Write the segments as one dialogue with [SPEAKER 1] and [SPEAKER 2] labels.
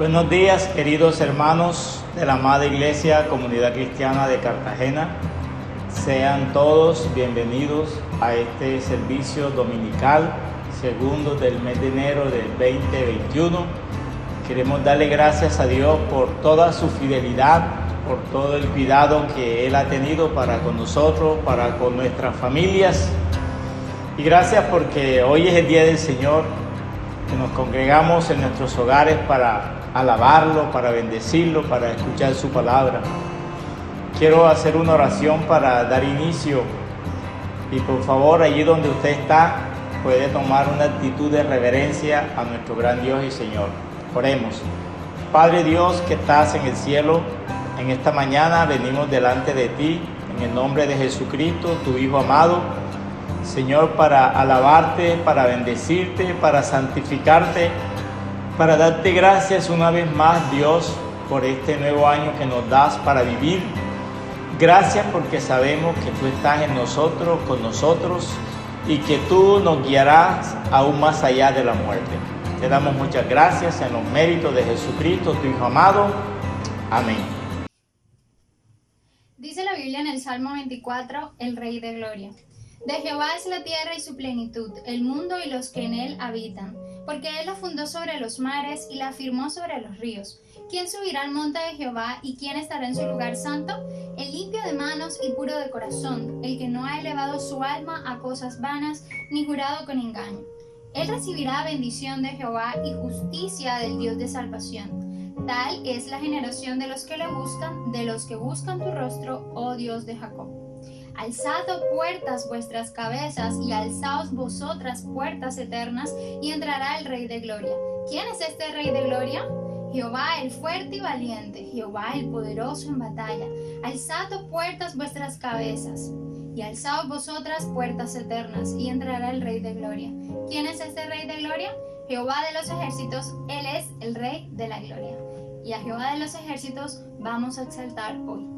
[SPEAKER 1] Buenos días, queridos hermanos de la amada Iglesia Comunidad Cristiana de Cartagena. Sean todos bienvenidos a este servicio dominical, segundo del mes de enero del 2021. Queremos darle gracias a Dios por toda su fidelidad, por todo el cuidado que Él ha tenido para con nosotros, para con nuestras familias. Y gracias porque hoy es el día del Señor, que nos congregamos en nuestros hogares para alabarlo, para bendecirlo, para escuchar su palabra. Quiero hacer una oración para dar inicio y por favor, allí donde usted está, puede tomar una actitud de reverencia a nuestro gran Dios y Señor. Oremos. Padre Dios que estás en el cielo, en esta mañana venimos delante de ti, en el nombre de Jesucristo, tu Hijo amado, Señor, para alabarte, para bendecirte, para santificarte, para darte gracias una vez más, Dios, por este nuevo año que nos das para vivir. Gracias porque sabemos que tú estás en nosotros, con nosotros, y que tú nos guiarás aún más allá de la muerte. Te damos muchas gracias en los méritos de Jesucristo, tu Hijo amado. Amén.
[SPEAKER 2] Dice la Biblia en el Salmo 24, el Rey de Gloria. De Jehová es la tierra y su plenitud, el mundo y los que en él habitan. Porque él la fundó sobre los mares y la afirmó sobre los ríos. ¿Quién subirá al monte de Jehová y quién estará en su lugar santo? El limpio de manos y puro de corazón, el que no ha elevado su alma a cosas vanas, ni jurado con engaño. Él recibirá bendición de Jehová y justicia del Dios de salvación. Tal es la generación de los que le buscan, de los que buscan tu rostro, oh Dios de Jacob. Alzad, oh puertas, vuestras cabezas, y alzaos vosotras, puertas eternas, y entrará el Rey de Gloria. ¿Quién es este Rey de Gloria? Jehová el fuerte y valiente, Jehová el poderoso en batalla. Alzad, oh puertas, vuestras cabezas, y alzaos vosotras, puertas eternas, y entrará el Rey de Gloria. ¿Quién es este Rey de Gloria? Jehová de los ejércitos, Él es el Rey de la Gloria. Y a Jehová de los ejércitos vamos a exaltar hoy.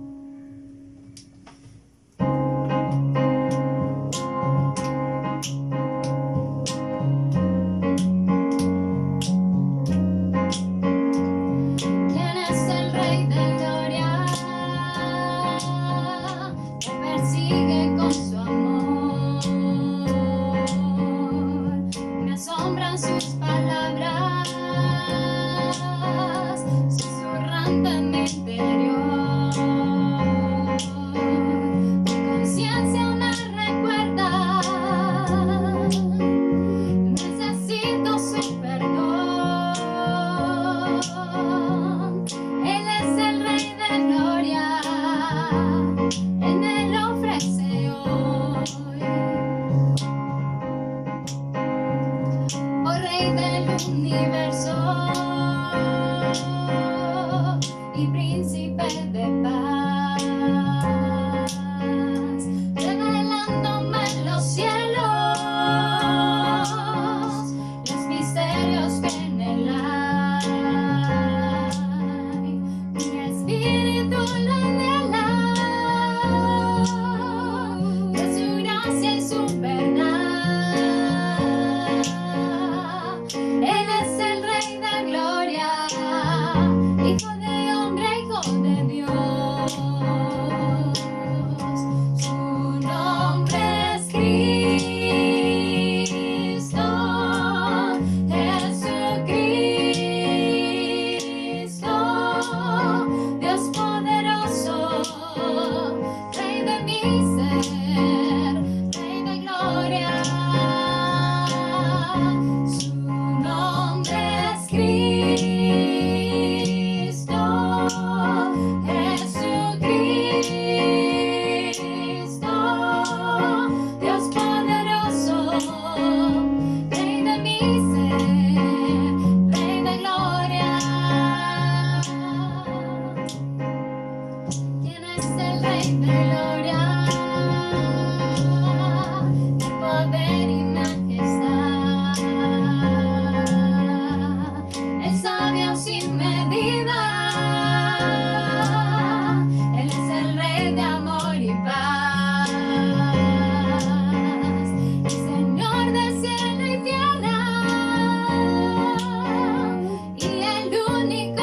[SPEAKER 2] Único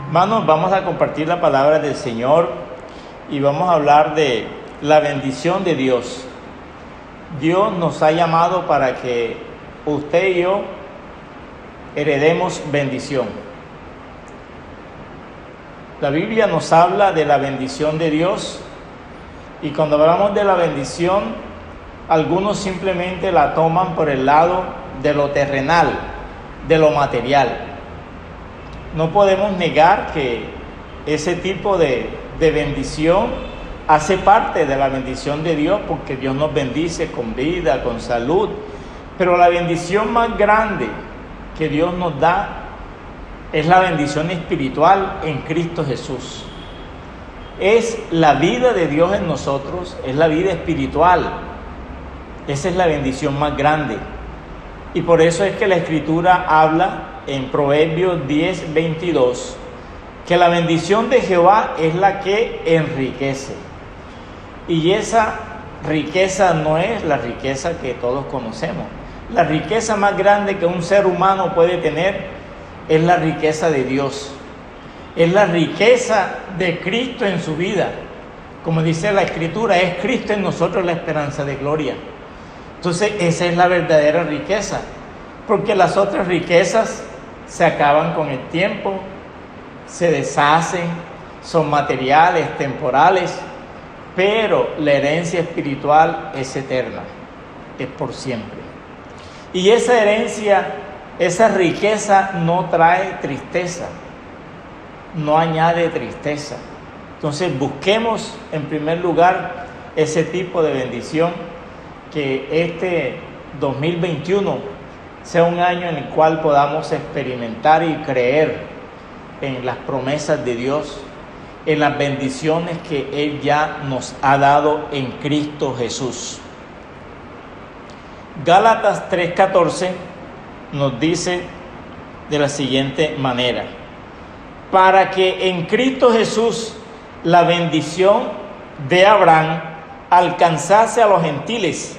[SPEAKER 1] Hermanos, vamos a compartir la palabra del Señor y vamos a hablar de la bendición de Dios. Dios nos ha llamado para que usted y yo heredemos bendición. La Biblia nos habla de la bendición de Dios y cuando hablamos de la bendición, algunos simplemente la toman por el lado de lo terrenal, de lo material. No podemos negar que ese tipo de bendición hace parte de la bendición de Dios, porque Dios nos bendice con vida, con salud. Pero la bendición más grande que Dios nos da es la bendición espiritual en Cristo Jesús. Es la vida de Dios en nosotros, es la vida espiritual. Esa es la bendición más grande. Y por eso es que la Escritura habla en Proverbios 10:22, que la bendición de Jehová es la que enriquece. Y esa riqueza no es la riqueza que todos conocemos. La riqueza más grande que un ser humano puede tener es la riqueza de Dios. Es la riqueza de Cristo en su vida. Como dice la Escritura, es Cristo en nosotros la esperanza de gloria. Entonces esa es la verdadera riqueza, porque las otras riquezas se acaban con el tiempo, se deshacen, son materiales, temporales, pero la herencia espiritual es eterna, es por siempre. Y esa herencia, esa riqueza no trae tristeza, no añade tristeza. Entonces busquemos en primer lugar ese tipo de bendición, que este 2021 sea un año en el cual podamos experimentar y creer en las promesas de Dios, en las bendiciones que Él ya nos ha dado en Cristo Jesús. Gálatas 3:14 nos dice de la siguiente manera: para que en Cristo Jesús la bendición de Abraham alcanzase a los gentiles,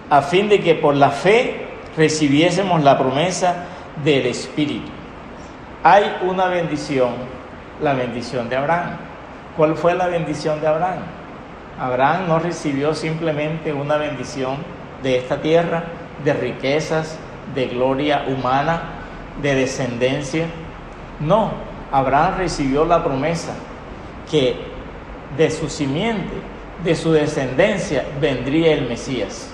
[SPEAKER 1] a fin de que por la fe recibiésemos la promesa del Espíritu. Hay una bendición, la bendición de Abraham. ¿Cuál fue la bendición de Abraham? Abraham no recibió simplemente una bendición de esta tierra, de riquezas, de gloria humana, de descendencia. No, Abraham recibió la promesa que de su simiente, de su descendencia, vendría el Mesías.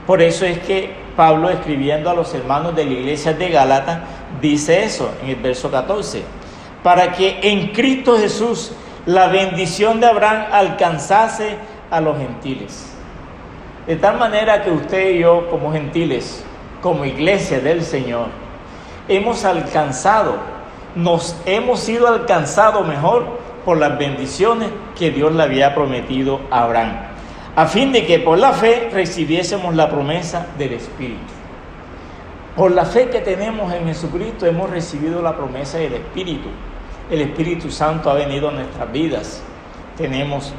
[SPEAKER 1] Por eso es que Pablo, escribiendo a los hermanos de la iglesia de Gálatas, dice eso en el verso 14: para que en Cristo Jesús la bendición de Abraham alcanzase a los gentiles. De tal manera que usted y yo, como gentiles, como iglesia del Señor, hemos sido alcanzados mejor por las bendiciones que Dios le había prometido a Abraham, a fin de que por la fe recibiésemos la promesa del Espíritu. Por la fe que tenemos en Jesucristo hemos recibido la promesa del Espíritu. El Espíritu Santo ha venido a nuestras vidas. Tenemos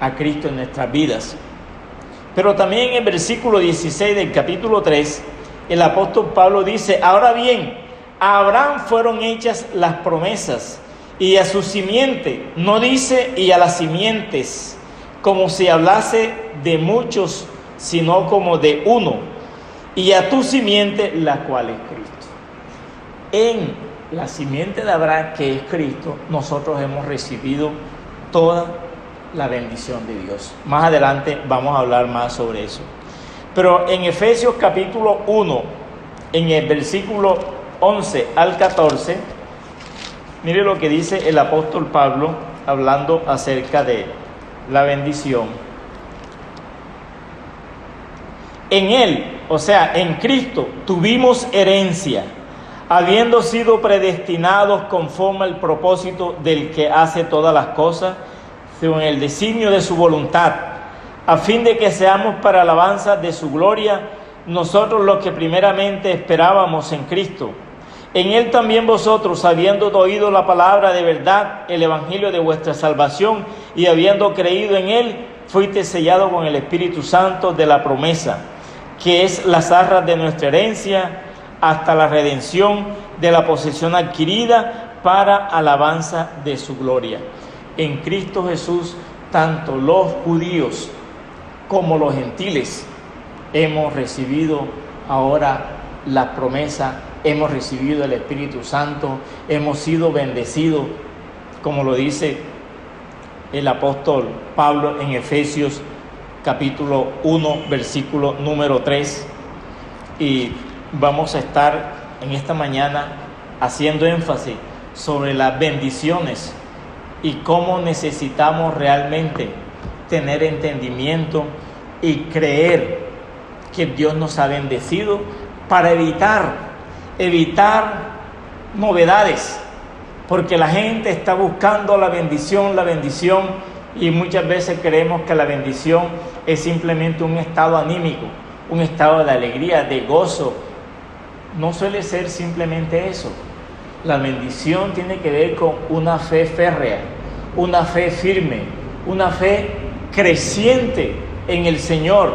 [SPEAKER 1] a Cristo en nuestras vidas. Pero también en el versículo 16 del capítulo 3, el apóstol Pablo dice: ahora bien, a Abraham fueron hechas las promesas, y a su simiente, no dice y a las simientes, como si hablase de muchos, sino como de uno, y a tu simiente, la cual es Cristo. En la simiente de Abraham, que es Cristo, nosotros hemos recibido toda la bendición de Dios. Más adelante vamos a hablar más sobre eso. Pero en Efesios capítulo 1, en el versículo 11 al 14, mire lo que dice el apóstol Pablo hablando acerca de la bendición. En Él, o sea, en Cristo, tuvimos herencia, habiendo sido predestinados conforme al propósito del que hace todas las cosas, según el designio de su voluntad, a fin de que seamos para alabanza de su gloria, nosotros los que primeramente esperábamos en Cristo. En Él también vosotros, habiendo oído la palabra de verdad, el evangelio de vuestra salvación, y habiendo creído en Él, fuiste sellado con el Espíritu Santo de la promesa, que es las arras de nuestra herencia, hasta la redención de la posesión adquirida para alabanza de su gloria. En Cristo Jesús, tanto los judíos como los gentiles hemos recibido ahora la promesa, hemos recibido el Espíritu Santo, hemos sido bendecidos, como lo dice el apóstol Pablo en Efesios capítulo 1, versículo número 3. Y vamos a estar en esta mañana haciendo énfasis sobre las bendiciones y cómo necesitamos realmente tener entendimiento y creer que Dios nos ha bendecido para evitar novedades, porque la gente está buscando la bendición, y muchas veces creemos que la bendición es simplemente un estado anímico, un estado de alegría, de gozo. No suele ser simplemente eso. La bendición tiene que ver con una fe férrea, una fe firme, una fe creciente en el Señor,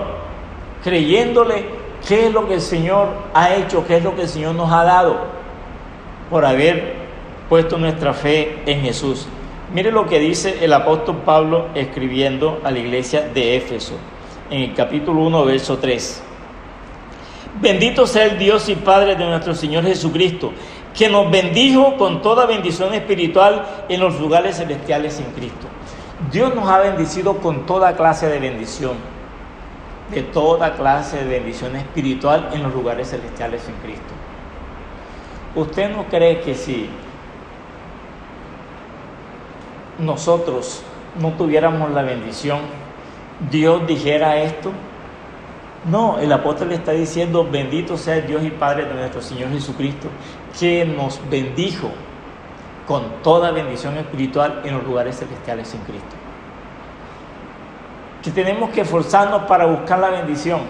[SPEAKER 1] creyéndole qué es lo que el Señor ha hecho, qué es lo que el Señor nos ha dado por haber puesto nuestra fe en Jesús. Mire lo que dice el apóstol Pablo escribiendo a la iglesia de Éfeso, en el capítulo 1, verso 3. Bendito sea el Dios y Padre de nuestro Señor Jesucristo, que nos bendijo con toda bendición espiritual en los lugares celestiales en Cristo. Dios nos ha bendecido con toda clase de bendición, de toda clase de bendición espiritual en los lugares celestiales en Cristo. ¿Usted no cree que si nosotros no tuviéramos la bendición, Dios dijera esto? No, el apóstol le está diciendo: bendito sea el Dios y Padre de nuestro Señor Jesucristo, que nos bendijo con toda bendición espiritual en los lugares celestiales en Cristo. Que tenemos que esforzarnos para buscar la bendición.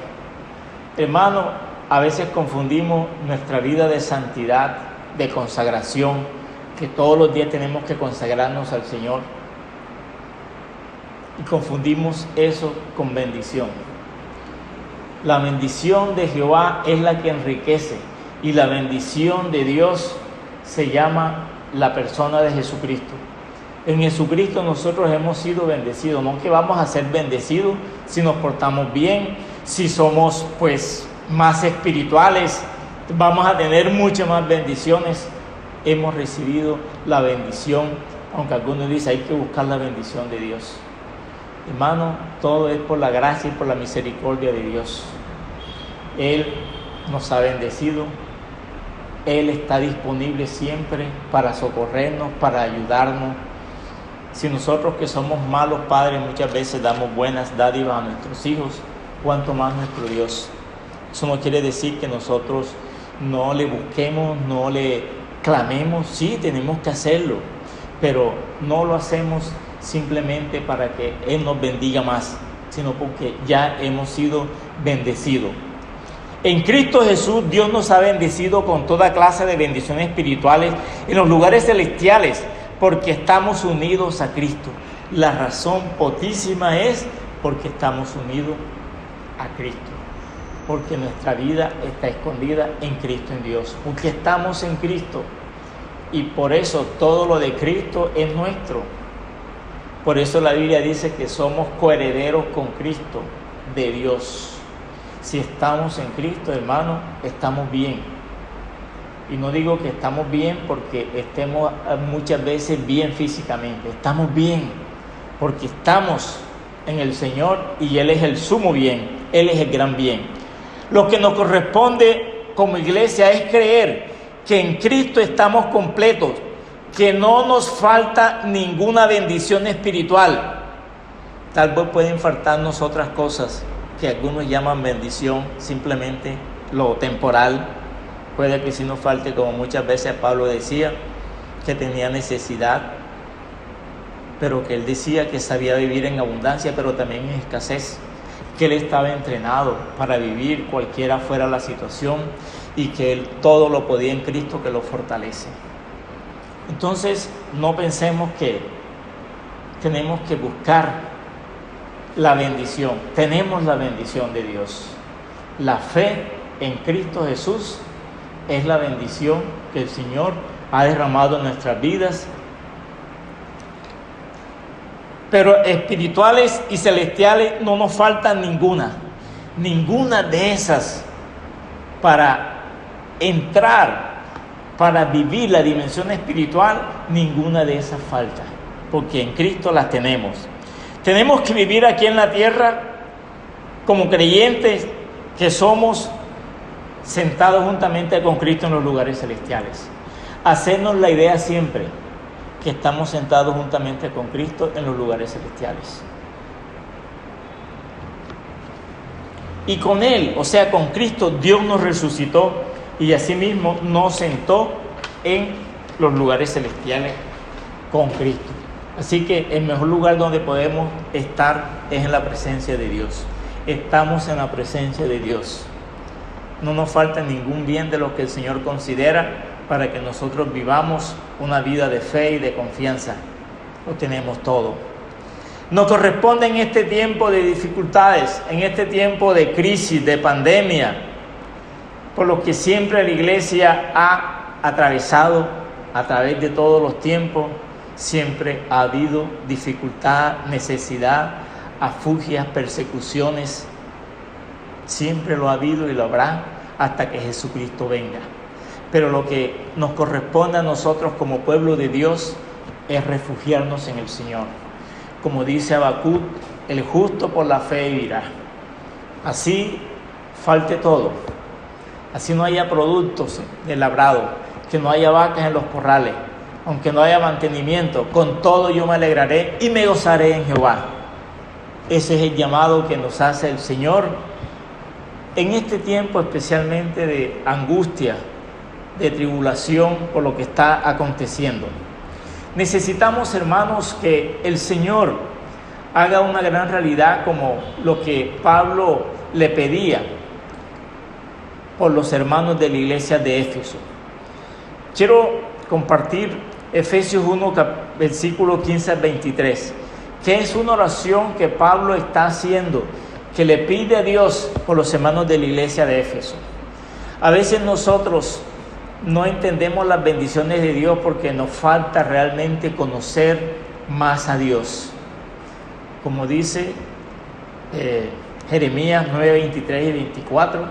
[SPEAKER 1] Hermano, a veces confundimos nuestra vida de santidad, de consagración, que todos los días tenemos que consagrarnos al Señor, y confundimos eso con bendición. La bendición de Jehová es la que enriquece, y la bendición de Dios se llama la persona de Jesucristo. En Jesucristo nosotros hemos sido bendecidos, no que vamos a ser bendecidos si nos portamos bien, si somos más espirituales, vamos a tener muchas más bendiciones. Hemos recibido la bendición, aunque algunos dicen hay que buscar la bendición de Dios. Hermano, todo es por la gracia y por la misericordia de Dios. Él nos ha bendecido, Él está disponible siempre para socorrernos, para ayudarnos. Si nosotros, que somos malos padres, muchas veces damos buenas dádivas a nuestros hijos, cuánto más nuestro Dios. Eso no quiere decir que nosotros no le busquemos, no le clamemos. Sí, tenemos que hacerlo, pero no lo hacemos simplemente para que Él nos bendiga más, sino porque ya hemos sido bendecidos. En Cristo Jesús, Dios nos ha bendecido con toda clase de bendiciones espirituales en los lugares celestiales, porque estamos unidos a Cristo. La razón potísima es porque estamos unidos a Cristo, porque nuestra vida está escondida en Cristo, en Dios, porque estamos en Cristo, y por eso todo lo de Cristo es nuestro. Por eso la Biblia dice que somos coherederos con Cristo de Dios. Si estamos en Cristo, hermano, estamos bien. Y no digo que estamos bien porque estemos muchas veces bien físicamente. Estamos bien porque estamos en el Señor, y Él es el sumo bien, Él es el gran bien. Lo que nos corresponde como iglesia es creer que en Cristo estamos completos, que no nos falta ninguna bendición espiritual. Tal vez pueden faltarnos otras cosas que algunos llaman bendición, simplemente lo temporal. Puede que sí nos falte, como muchas veces Pablo decía, que tenía necesidad, pero que él decía que sabía vivir en abundancia, pero también en escasez, que él estaba entrenado para vivir cualquiera fuera la situación, y que él todo lo podía en Cristo que lo fortalece. Entonces, no pensemos que tenemos que buscar la bendición. Tenemos la bendición de Dios. La fe en Cristo Jesús es la bendición que el Señor ha derramado en nuestras vidas. Pero espirituales y celestiales no nos falta ninguna de esas para entrar, para vivir la dimensión espiritual, ninguna de esas falta, porque en Cristo las tenemos. Tenemos que vivir aquí en la tierra como creyentes que somos, sentados juntamente con Cristo en los lugares celestiales. Hacernos la idea siempre que estamos sentados juntamente con Cristo en los lugares celestiales. Y con Él, o sea, con Cristo, Dios nos resucitó y asimismo nos sentó en los lugares celestiales con Cristo. Así que el mejor lugar donde podemos estar es en la presencia de Dios. Estamos en la presencia de Dios. No nos falta ningún bien de lo que el Señor considera para que nosotros vivamos una vida de fe y de confianza. Lo tenemos todo. Nos corresponde en este tiempo de dificultades, en este tiempo de crisis, de pandemia, por lo que siempre la iglesia ha atravesado a través de todos los tiempos. Siempre ha habido dificultad, necesidad, afugias, persecuciones. Siempre lo ha habido y lo habrá hasta que Jesucristo venga. Pero lo que nos corresponde a nosotros como pueblo de Dios es refugiarnos en el Señor. Como dice Habacuc, el justo por la fe vivirá. Así falte todo, así no haya productos del labrado, que no haya vacas en los corrales, aunque no haya mantenimiento, con todo yo me alegraré y me gozaré en Jehová. Ese es el llamado que nos hace el Señor en este tiempo, especialmente de angustia, de tribulación por lo que está aconteciendo. Necesitamos, hermanos, que el Señor haga una gran realidad como lo que Pablo le pedía por los hermanos de la iglesia de Éfeso. Quiero compartir Efesios 1, versículo 15 al 23, que es una oración que Pablo está haciendo, que le pide a Dios por los hermanos de la iglesia de Éfeso. A veces nosotros no entendemos las bendiciones de Dios porque nos falta realmente conocer más a Dios. Como dice Jeremías 9, 23 y 24,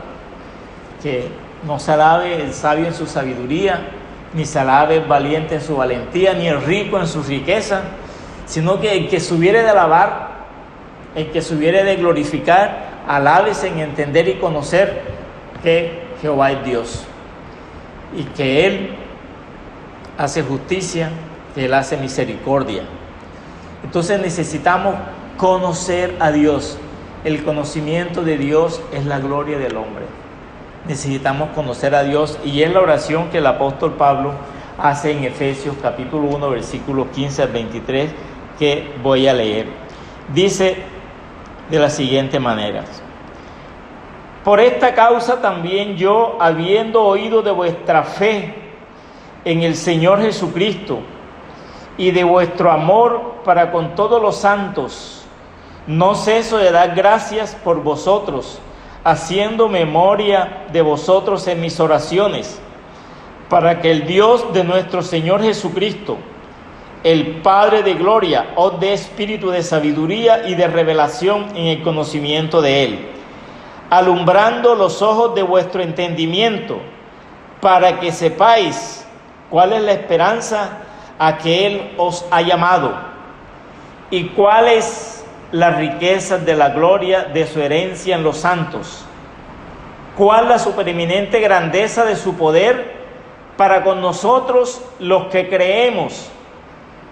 [SPEAKER 1] que no se alabe el sabio en su sabiduría, ni se alabe el valiente en su valentía, ni el rico en su riqueza, sino que el que se hubiere de alabar, el que se hubiere de glorificar, alábese en entender y conocer que Jehová es Dios, y que Él hace justicia, que Él hace misericordia. Entonces necesitamos conocer a Dios. El conocimiento de Dios es la gloria del hombre. Necesitamos conocer a Dios, y es la oración que el apóstol Pablo hace en Efesios capítulo 1, versículos 15 al 23, que voy a leer. Dice de la siguiente manera: por esta causa también yo, habiendo oído de vuestra fe en el Señor Jesucristo y de vuestro amor para con todos los santos, no ceso de dar gracias por vosotros, haciendo memoria de vosotros en mis oraciones, para que el Dios de nuestro Señor Jesucristo, el Padre de gloria, os dé espíritu de sabiduría y de revelación en el conocimiento de Él, alumbrando los ojos de vuestro entendimiento, para que sepáis cuál es la esperanza a que Él os ha llamado, y cuáles las riquezas de la gloria de su herencia en los santos, cuál la supereminente grandeza de su poder para con nosotros los que creemos,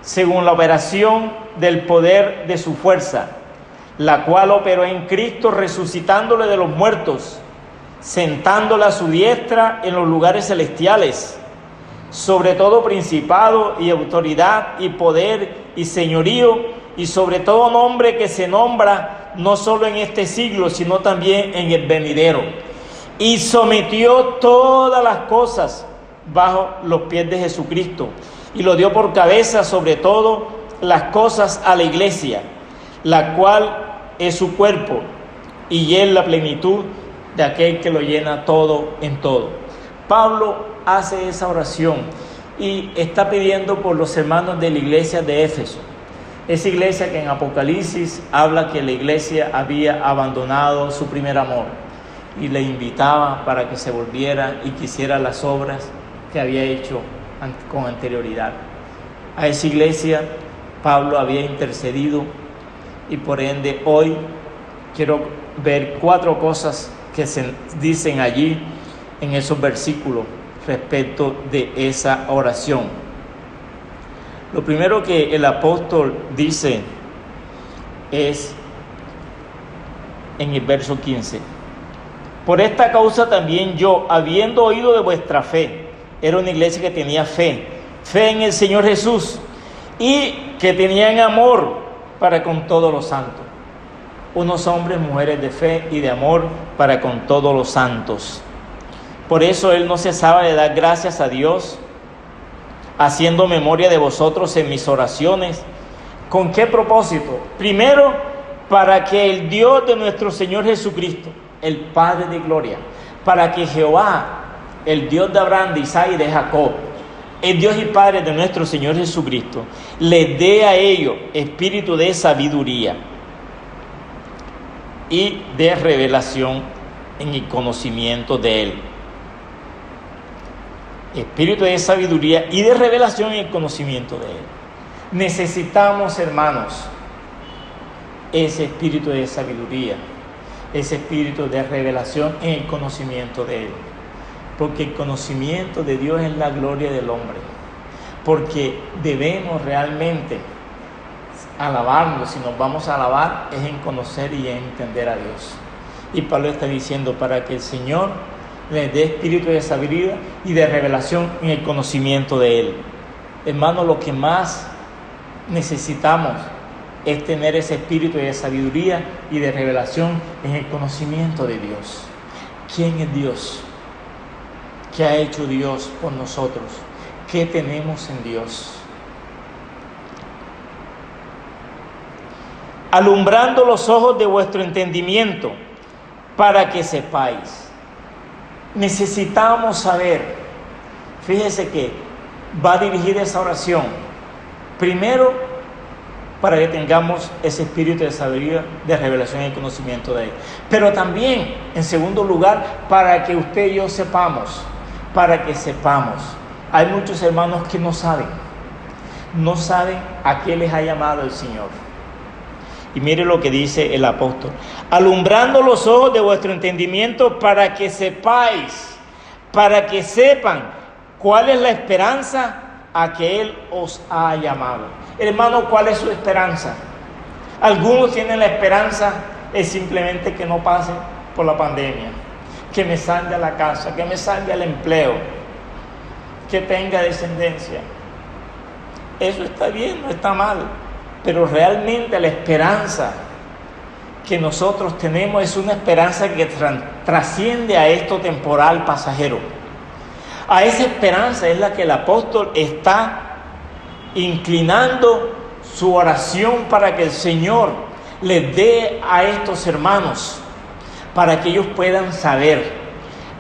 [SPEAKER 1] según la operación del poder de su fuerza, la cual operó en Cristo resucitándole de los muertos, sentándole a su diestra en los lugares celestiales, sobre todo principado y autoridad y poder y señorío, y sobre todo nombre que se nombra no solo en este siglo, sino también en el venidero. Y sometió todas las cosas bajo los pies de Jesucristo, y lo dio por cabeza sobre todo las cosas a la iglesia, la cual es su cuerpo, y es la plenitud de aquel que lo llena todo en todo. Pablo hace esa oración y está pidiendo por los hermanos de la iglesia de Éfeso. Esa iglesia que en Apocalipsis habla que la iglesia había abandonado su primer amor y le invitaba para que se volviera y quisiera las obras que había hecho con anterioridad. A esa iglesia Pablo había intercedido y por ende hoy quiero ver 4 cosas que se dicen allí en esos versículos respecto de esa oración. Lo primero que el apóstol dice es en el verso 15: por esta causa también yo, habiendo oído de vuestra fe, era una iglesia que tenía fe en el Señor Jesús y que tenían amor para con todos los santos. Unos hombres, mujeres de fe y de amor para con todos los santos. Por eso él no cesaba de dar gracias a Dios, haciendo memoria de vosotros en mis oraciones. ¿Con qué propósito? Primero, para que el Dios de nuestro Señor Jesucristo, el Padre de gloria, para que Jehová, el Dios de Abraham, de Isaac y de Jacob, el Dios y Padre de nuestro Señor Jesucristo, les dé a ellos espíritu de sabiduría y de revelación en el conocimiento de Él. Espíritu de sabiduría y de revelación en el conocimiento de Él. Necesitamos, hermanos, ese espíritu de sabiduría, ese espíritu de revelación en el conocimiento de Él. Porque el conocimiento de Dios es la gloria del hombre. Porque debemos realmente alabarnos, si nos vamos a alabar, es en conocer y en entender a Dios. Y Pablo está diciendo, para que el Señor les dé espíritu de sabiduría y de revelación en el conocimiento de Él. Hermano, lo que más necesitamos es tener ese espíritu de sabiduría y de revelación en el conocimiento de Dios. ¿Quién es Dios? ¿Qué ha hecho Dios por nosotros? ¿Qué tenemos en Dios? Alumbrando los ojos de vuestro entendimiento, para que sepáis. Necesitamos saber. Fíjese que va dirigida esa oración. Primero, para que tengamos ese espíritu de sabiduría, de revelación y conocimiento de Él. Pero también, en segundo lugar, para que usted y yo sepamos. Para que sepamos. Hay muchos hermanos que no saben a qué les ha llamado el Señor. Y mire lo que dice el apóstol: alumbrando los ojos de vuestro entendimiento, para que sepáis, para que sepan cuál es la esperanza a que Él os ha llamado. Hermano, ¿cuál es su esperanza? Algunos tienen la esperanza es simplemente que no pase por la pandemia, que me salga a la casa, que me salga el empleo, que tenga descendencia. Eso está bien, no está mal, pero realmente la esperanza que nosotros tenemos es una esperanza que trasciende a esto temporal pasajero. A esa esperanza es la que el apóstol está inclinando su oración para que el Señor les dé a estos hermanos, para que ellos puedan saber,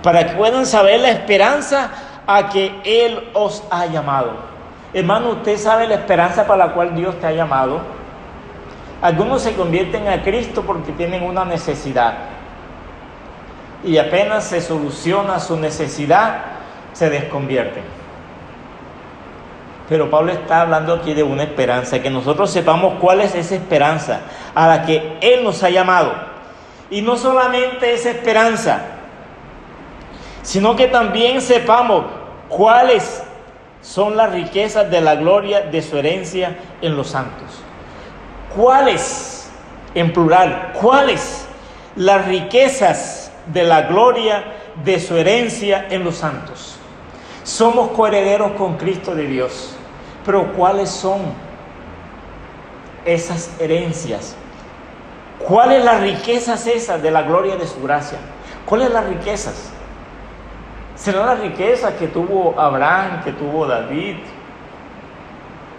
[SPEAKER 1] para que puedan saber la esperanza a que Él os ha llamado. Hermano, ¿usted sabe la esperanza para la cual Dios te ha llamado? Algunos se convierten a Cristo porque tienen una necesidad y apenas se soluciona su necesidad, se desconvierten. Pero Pablo está hablando aquí de una esperanza, que nosotros sepamos cuál es esa esperanza a la que Él nos ha llamado. Y no solamente esa esperanza, sino que también sepamos cuáles son las riquezas de la gloria de su herencia en los santos. ¿Cuáles? En plural, ¿cuáles? Las riquezas de la gloria de su herencia en los santos. Somos coherederos con Cristo de Dios, pero ¿cuáles son esas herencias? ¿Cuáles las riquezas esas de la gloria de su gracia? ¿Cuáles las riquezas? ¿Serán las riquezas que tuvo Abraham, que tuvo David,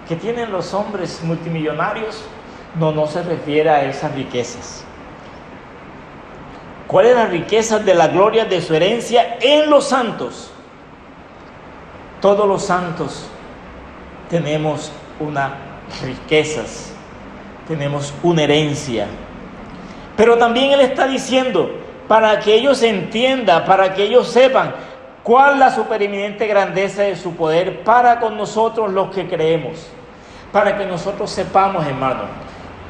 [SPEAKER 1] que tienen los hombres multimillonarios? No se refiere a esas riquezas. ¿Cuáles las riquezas de la gloria de su herencia en los santos? Todos los santos tenemos unas riquezas, tenemos una herencia. Pero también Él está diciendo, para que ellos entiendan, para que ellos sepan cuál es la supereminente grandeza de su poder para con nosotros los que creemos. Para que nosotros sepamos, hermanos,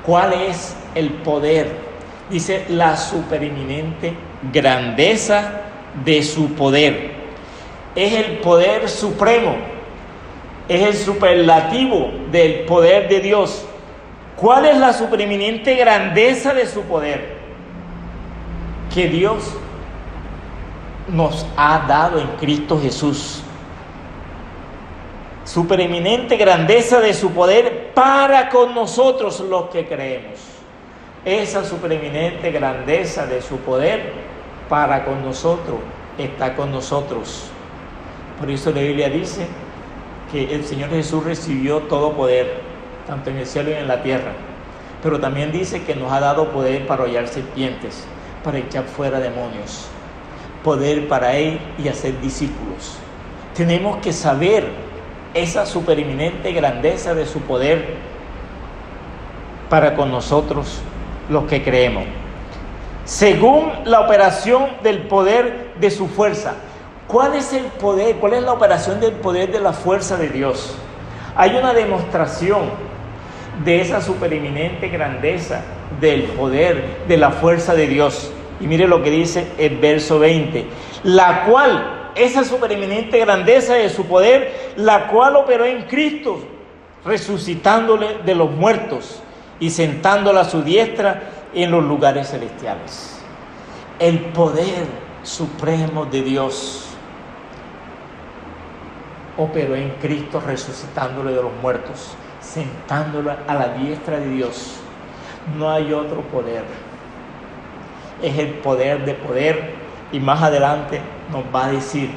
[SPEAKER 1] cuál es el poder. Dice, la supereminente grandeza de su poder. Es el poder supremo, es el superlativo del poder de Dios. ¿Cuál es la supereminente grandeza de su poder? Que Dios nos ha dado en Cristo Jesús. Supereminente grandeza de su poder para con nosotros los que creemos. Esa supereminente grandeza de su poder para con nosotros está con nosotros. Por eso la Biblia dice que el Señor Jesús recibió todo poder, tanto en el cielo y en la tierra. Pero también dice que nos ha dado poder para hollar serpientes, para echar fuera demonios, poder para ir y hacer discípulos. Tenemos que saber esa supereminente grandeza de su poder para con nosotros los que creemos. Según la operación del poder de su fuerza. ¿Cuál es el poder? ¿Cuál es la operación del poder de la fuerza de Dios? Hay una demostración de esa supereminente grandeza del poder de la fuerza de Dios. Y mire lo que dice el verso 20. La cual, esa supereminente grandeza de su poder, la cual operó en Cristo, resucitándole de los muertos y sentándole a su diestra en los lugares celestiales. El poder supremo de Dios operó en Cristo, resucitándole de los muertos, sentándolo a la diestra de Dios. No hay otro poder. Es el poder de poder. Y más adelante nos va a decir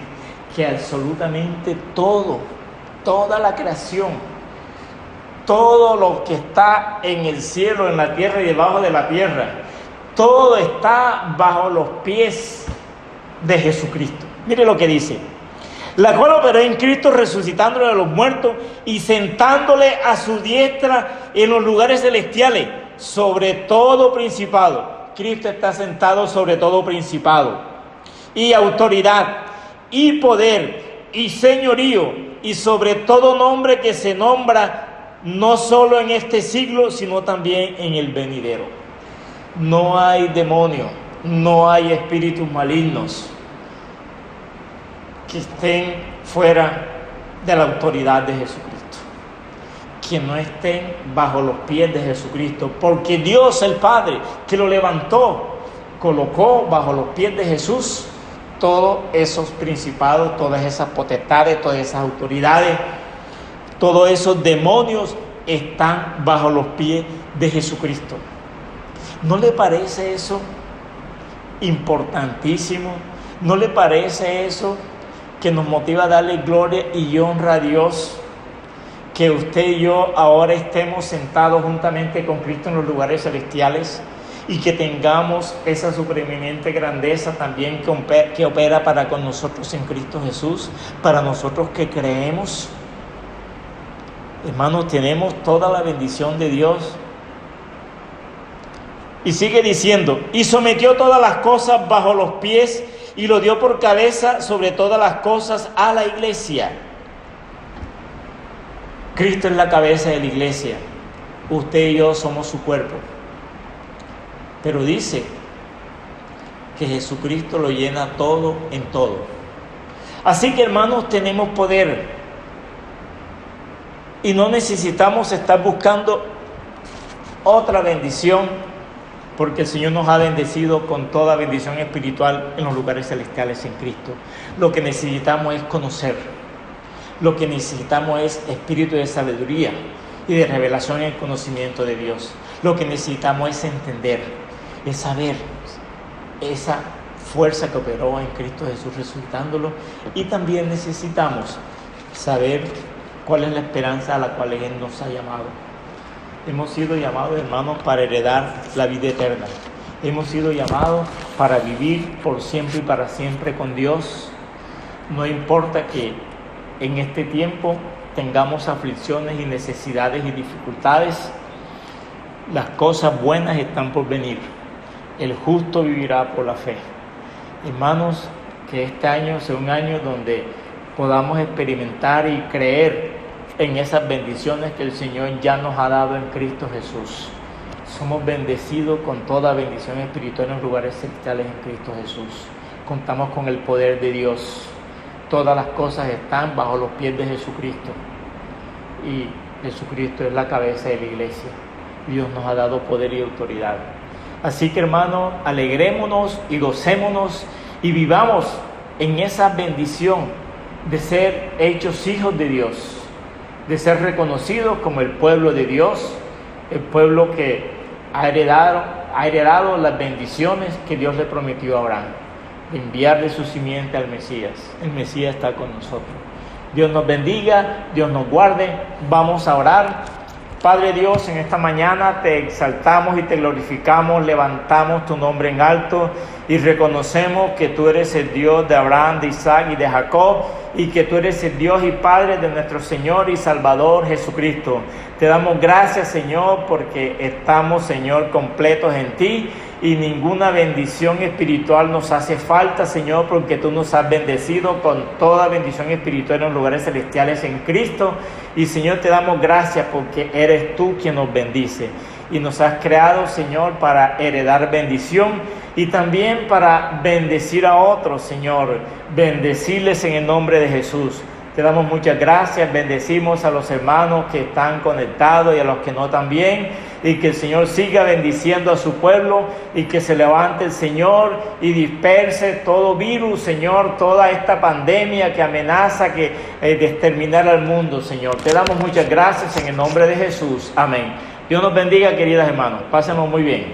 [SPEAKER 1] que absolutamente todo, toda la creación, todo lo que está en el cielo, en la tierra y debajo de la tierra, todo está bajo los pies de Jesucristo. Mire lo que dice. La cual operó en Cristo, resucitándole de los muertos y sentándole a su diestra en los lugares celestiales, sobre todo principado. Cristo está sentado sobre todo principado y autoridad y poder y señorío y sobre todo nombre que se nombra no solo en este siglo, sino también en el venidero. No hay demonio, no hay espíritus malignos que estén fuera de la autoridad de Jesucristo, que no estén bajo los pies de Jesucristo, porque Dios el Padre, que lo levantó, colocó bajo los pies de Jesús todos esos principados, todas esas potestades, todas esas autoridades, todos esos demonios están bajo los pies de Jesucristo. ¿No le parece eso importantísimo? ¿No le parece eso que nos motiva a darle gloria y honra a Dios? Que usted y yo ahora estemos sentados juntamente con Cristo en los lugares celestiales y que tengamos esa supereminente grandeza también que opera para con nosotros en Cristo Jesús, para nosotros que creemos. Hermanos, tenemos toda la bendición de Dios. Y sigue diciendo, y sometió todas las cosas bajo los pies y lo dio por cabeza sobre todas las cosas a la iglesia. Cristo es la cabeza de la iglesia. Usted y yo somos su cuerpo. Pero dice que Jesucristo lo llena todo en todo. Así que, hermanos, tenemos poder. Y no necesitamos estar buscando otra bendición, porque el Señor nos ha bendecido con toda bendición espiritual en los lugares celestiales en Cristo. Lo que necesitamos es conocer. Lo que necesitamos es espíritu de sabiduría y de revelación en el conocimiento de Dios. Lo que necesitamos es entender, es saber esa fuerza que operó en Cristo Jesús resucitándolo. Y también necesitamos saber cuál es la esperanza a la cual Él nos ha llamado. Hemos sido llamados, hermanos, para heredar la vida eterna. Hemos sido llamados para vivir por siempre y para siempre con Dios. No importa que en este tiempo tengamos aflicciones y necesidades y dificultades, las cosas buenas están por venir. El justo vivirá por la fe. Hermanos, que este año sea un año donde podamos experimentar y creer en esas bendiciones que el Señor ya nos ha dado en Cristo Jesús. Somos bendecidos con toda bendición espiritual en los lugares celestiales en Cristo Jesús. Contamos con el poder de Dios. Todas las cosas están bajo los pies de Jesucristo. Y Jesucristo es la cabeza de la iglesia. Dios nos ha dado poder y autoridad. Así que, hermanos, alegrémonos y gocémonos y vivamos en esa bendición de ser hechos hijos de Dios, de ser reconocidos como el pueblo de Dios, el pueblo que ha heredado las bendiciones que Dios le prometió a Abraham, de enviar de su simiente al Mesías. El Mesías está con nosotros. Dios nos bendiga, Dios nos guarde. Vamos a orar. Padre Dios, en esta mañana te exaltamos y te glorificamos, levantamos tu nombre en alto y reconocemos que tú eres el Dios de Abraham, de Isaac y de Jacob, y que tú eres el Dios y Padre de nuestro Señor y Salvador Jesucristo. Te damos gracias, Señor, porque estamos, Señor, completos en ti y ninguna bendición espiritual nos hace falta, Señor, porque tú nos has bendecido con toda bendición espiritual en los lugares celestiales en Cristo. Y, Señor, te damos gracias porque eres tú quien nos bendice. Y nos has creado, Señor, para heredar bendición y también para bendecir a otros, Señor. Bendecirles en el nombre de Jesús. Te damos muchas gracias, bendecimos a los hermanos que están conectados y a los que no también, y que el Señor siga bendiciendo a su pueblo y que se levante el Señor y disperse todo virus, Señor, toda esta pandemia que amenaza de exterminar al mundo, Señor. Te damos muchas gracias en el nombre de Jesús. Amén. Dios nos bendiga, queridas hermanos. Pásenlo muy bien.